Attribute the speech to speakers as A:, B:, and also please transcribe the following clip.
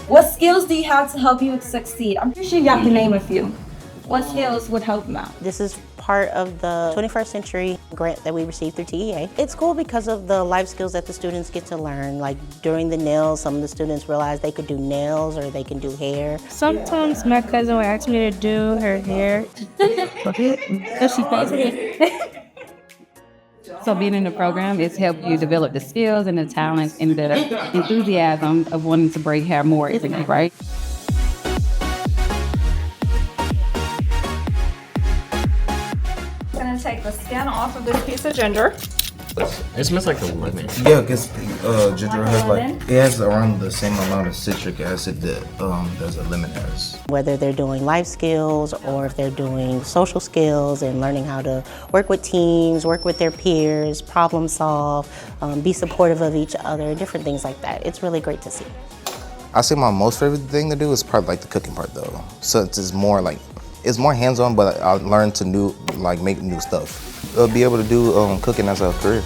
A: What skills do you have to help you succeed? I'm pretty sure y'all can name a few. What skills would help them out?
B: This is part of the 21st Century grant that we received through TEA. It's cool because of the life skills that the students get to learn. Like during the nails, some of the students realized they could do nails or they can do hair.
C: Sometimes my cousin would ask me to do her hair. So she pays it.
D: So being in the program, it's helped you develop the skills and the talents and the enthusiasm of wanting to braid hair more easily, right?
A: I'm gonna take the skin off of this piece of ginger.
E: It smells like a lemon.
F: Yeah, because ginger has it has around the same amount of citric acid that does a lemon has.
B: Whether they're doing life skills or if they're doing social skills and learning how to work with teams, work with their peers, problem solve, be supportive of each other, different things like that. It's really great to see.
F: I say my most favorite thing to do is probably like the cooking part though. So it's more hands-on, but I learned to make new stuff. Be able to do cooking as a career.